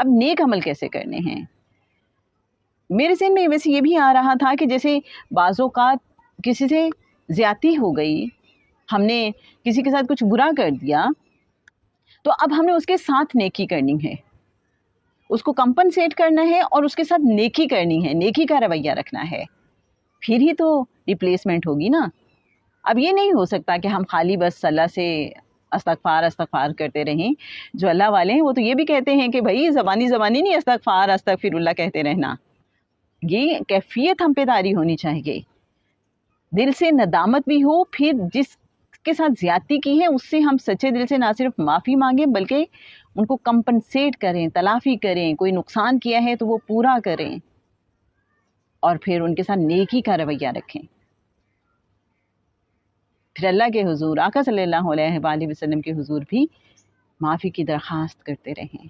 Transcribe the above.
अब नेक अमल कैसे करने हैं? मेरे ज़हन में वैसे ये भी आ रहा था कि जैसे बाज़ औक़ात किसी से ज़्यादती हो गई, हमने किसी के साथ कुछ बुरा कर दिया, तो अब हमने उसके साथ नेकी करनी है, उसको कंपनसेट करना है और उसके साथ नेकी करनी है, नेकी का रवैया रखना है, फिर ही तो रिप्लेसमेंट होगी ना। अब ये नहीं हो सकता कि हम खाली बस अल्लाह से अस्तगफ़ार अस्तगफ़ार करते रहें। जो अल्लाह वाले हैं वो तो ये भी कहते हैं कि भाई ज़बानी नहीं अस्तगफ़ार अस्तगफ़िरुल्लाह कहते रहना। ये कैफ़ियत हम पे तारी होनी चाहिए, दिल से नदामत भी हो, फिर जिसके साथ ज़्यादती की है उससे हम सच्चे दिल से ना सिर्फ माफ़ी मांगें बल्कि उनको कंपनसेट करें, तलाफ़ी करें, कोई नुकसान किया है तो वो पूरा करें और फिर उनके साथ नेकी का रवैया रखें। फिर अल्लाह के हुज़ूर, आका सल्लल्लाहु अलैहि वसल्लम के हुज़ूर भी माफ़ी की दरख़्वास्त करते रहें।